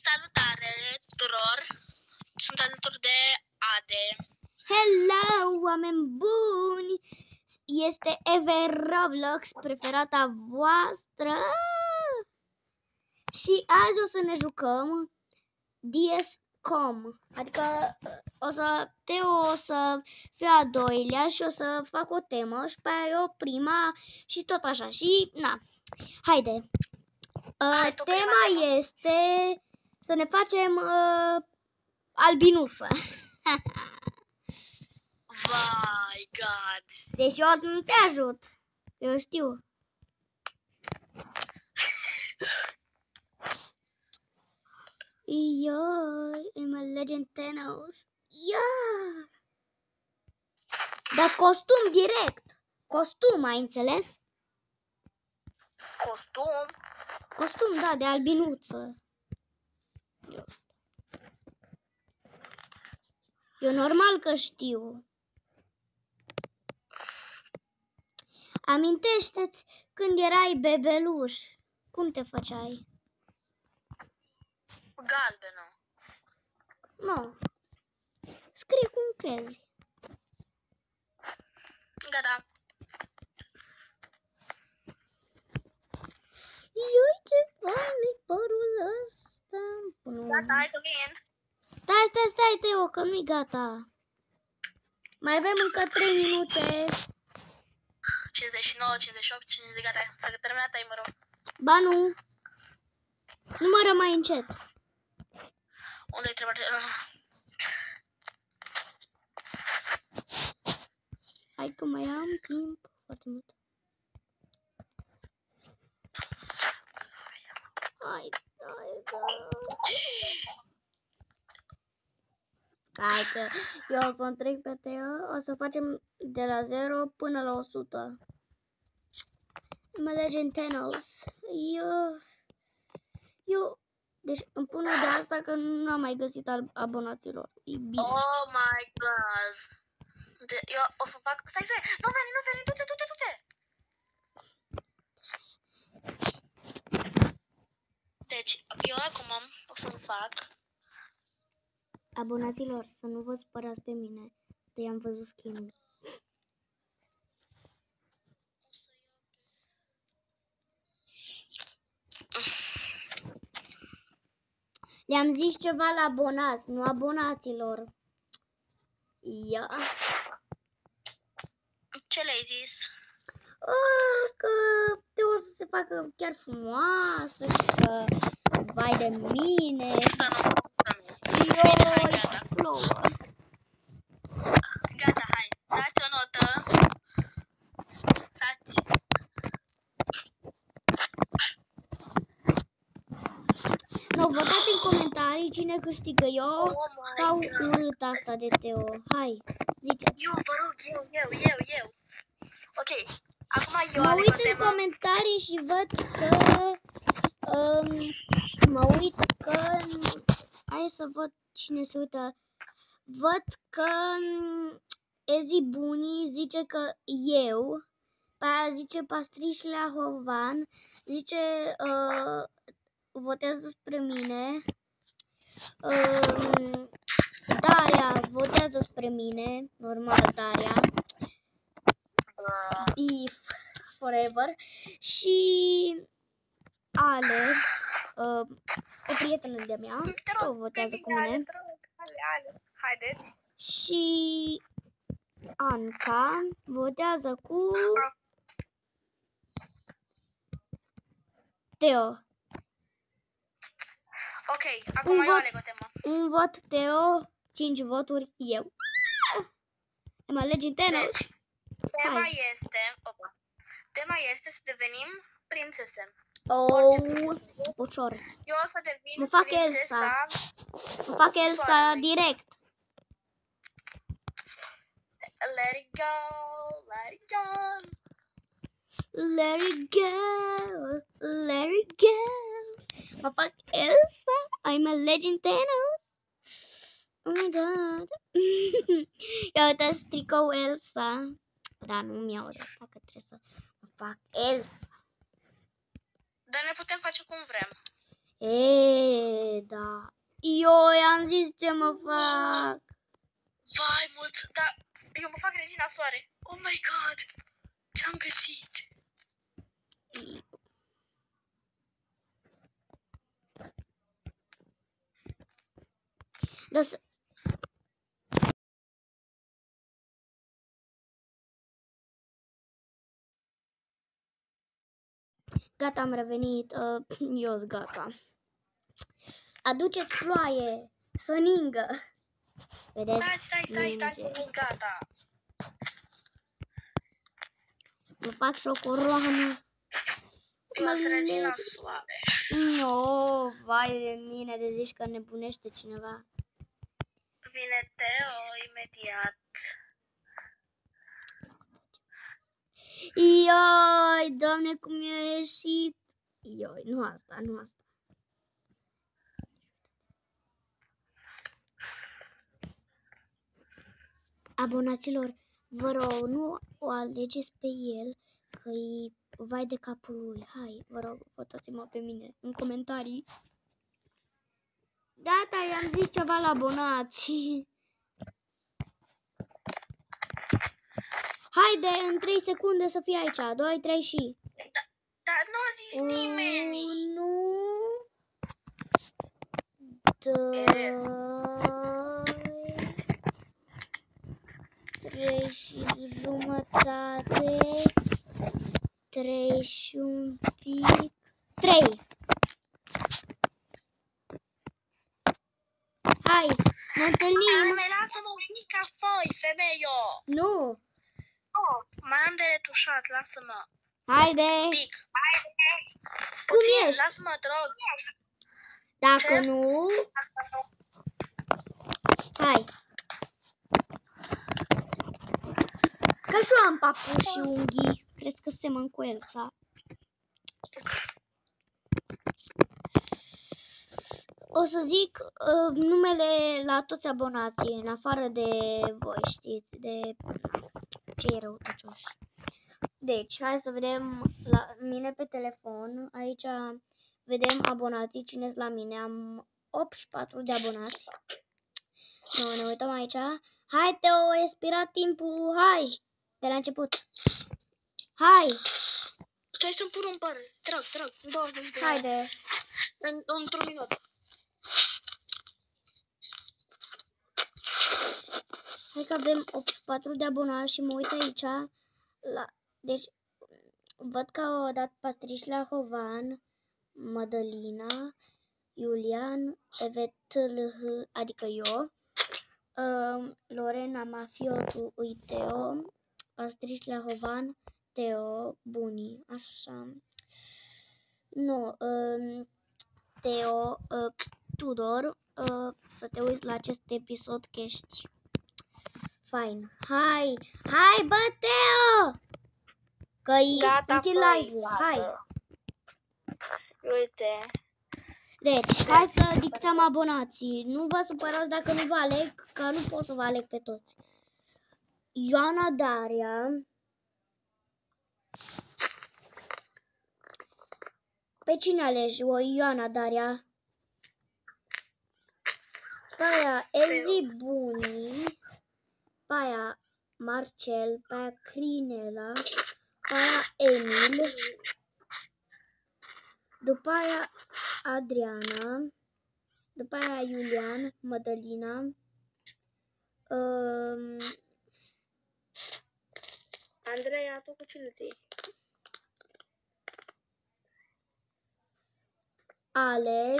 Salutare tuturor! Sunt alături de Ade. Hello, oameni buni! Este Ever Roblox, preferata voastră. Și azi o să ne jucăm DS.com. Adică Teo o să fie a doilea și o să fac o temă și pe aia eu prima și tot așa. Și na, haide. Tema este să ne facem albinuță. Vai, God! Deci eu nu te ajut. Eu știu. I'm a legend Thanos. Yeah! Dar costum direct. Costum, ai înțeles? Costum? Costum, da, de albinuță. Eu normal că știu. Amintește-ți când erai bebeluș. Cum te făceai? Galbenă. Nu. Scrie cum crezi. Gata. Ioi, ce fain e părul ăsta. Gata, hai că vin. Stai, Teo, că nu-i gata. Mai avem încă 3 minute. 59, 58, 50, gata. S-a terminat timerul. Ba nu. Numără mai încet. Unde-i trebuie? Hai că mai am timp foarte mult. Hai că eu o să întreg pe Teo. O să facem de la 0 până la 100. Mă legend Thanos. Eu deci îmi pun de asta că nu am mai găsit abonaților. E bine. Oh my God! Eu o să fac... Stai! Nu veni! Du-te! Deci, eu acum o să-mi fac... Abonaților, să nu vă supărați pe mine. Că i-am văzut skin-ul. Le-am zis ceva la abonați, nu abonaților. Ia. Ce le-ai zis? Că te o să se facă chiar frumoasă și că vai de mine. Eu și plouă. Gata, hai. Dați o notă. Nu, votați în comentarii cine câștigă, eu sau urât asta de Teo. Hai, ziceți. Eu, vă rog, eu. Ok, acum eu mă aleg uit o în temă. comentarii și văd că... Hai să văd cine se uită. Văd că Ezi Bunii zice că eu, pe aia zice Pastriș la Hovan, zice votează spre mine, Daria votează spre mine, normal Daria, Beef Forever și Ale, o prietenă de-a mea, tot votează cu mine. Haideți. Și Anca votează cu Teo. Ok, acum eu aleg o temă. Un vot Teo, 5 voturi eu. Mă alegi Thanos. Deci, tema este să devenim prințese. Ușor. Eu o să devin Mă fac prințesa. Mă fac Elsa direct. Let it go. Mă fac Elsa. I'm a legend Thanos. Oh my God. Ia uitați tricou Elsa. Dar nu mi-au de asta că trebuie să mă fac Elsa. Dar ne putem face cum vrem. Da. Eu i-am zis ce mă fac. Vai, mult, dar eu mă fac regina soare. Oh my god, ce-am găsit? Da, gata, am revenit. Eu sunt gata. Aduceți ploaie, să ningă. Vedeți? Stai, nu gata. Mă fac și o coroană. Eu sunt regina soare. No, vai de mine, de zici că nebunește cineva. Vine Teo imediat. Ioi, Doamne, cum i-a ieșit. Ioi, nu asta. Abonaților, vă rog, nu o alegeți pe el, că-i vai de capul lui. Hai, vă rog, votați-mă pe mine în comentarii. Gata, i-am zis ceva la abonați. Haide, în 3 secunde să fie aici. 2, 3 și... Dar nu a zis nimeni. 3 și jumătate, 3 și un pic, 3. Hai, ne întâlnim. Mai lasă-mă un pic ca foi, femeio. Nu. Oh, mai am de retușat, lasă-mă. Haide. Pic. Cum ești? Lasă-mă, te rog. Dacă nu, hai. Că și eu am papuși și unghii. Crezi că semăn cu Elsa? O să zic numele la toți abonații, în afară de voi, știți, de cei răutăcioși. Deci, hai să vedem la mine pe telefon. Aici vedem abonații, cine-s la mine. Am 84 de abonați. Nu, ne uităm aici. Hai, Teo, a expirat timpul. Hai! De la început. Hai! Stai să-mi pun un păr. Te rog, 20 de... Haide! Într-un minut. Hai că avem 84 de abonați și mă uit aici. Deci, văd că au dat Pastriș la Hovan, Madalina, Iulian, Evetlh, adică eu, Lorena Mafiotu, Teo, Pastriș la Hovan, Teo, Buni, așa. Nu, Teo, Tudor, să te uiți la acest episod că ești fain. Hai, bă, Teo! Că-i închid live-ul, hai! Uite. Deci, hai să dictăm abonații. Nu vă supărați dacă nu vă aleg, că nu pot să vă aleg pe toți. Ioana Daria. Pe cine alegi? O Ioana Daria. Pe aia Elzi Buni. Pe aia Marcel. Pe aia Crinela. Pe aia Emil. După aia Adriana. După aia Iulian, Madalina. Andreea, tu cu cine ții? Ale.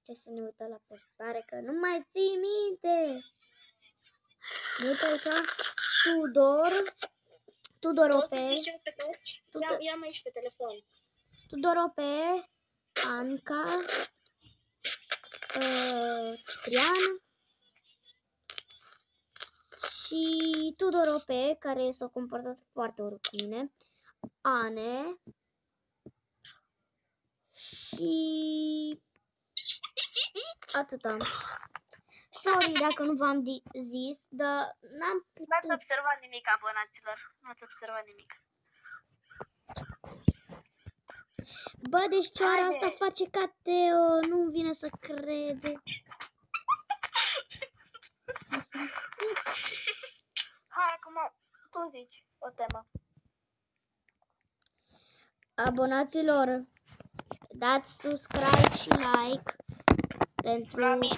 Stai să ne uităm la postare, că nu mai ții minte. Ne uită aici. Tudor Ope. Ia-mă aici pe telefon. Tudor Ope. Anca. Ciprian. Și Tudor Ope, care s-a comportat foarte urât cu mine. Ane. Și atâta. Sorry dacă nu v-am zis, dar n-am putut. Nu ați observat nimic, abonaților. Nu ați observat nimic. Bă, deci cioara Haide. asta face ca Teo, nu-mi vine să crede. Hai, acum tu zici o temă. Abonaților, dați subscribe și like pentru... La mine.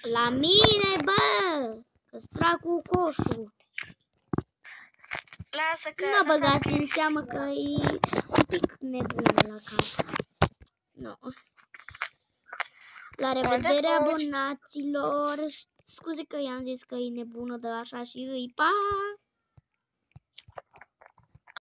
La mine, bă! Că-ți trag cu coșul. Lasă că... Nu băgați în seamă că e un pic nebună la cap. Nu. La revedere, abonaților. Scuze că i-am zis că e nebună, dar așa și îi. Pa!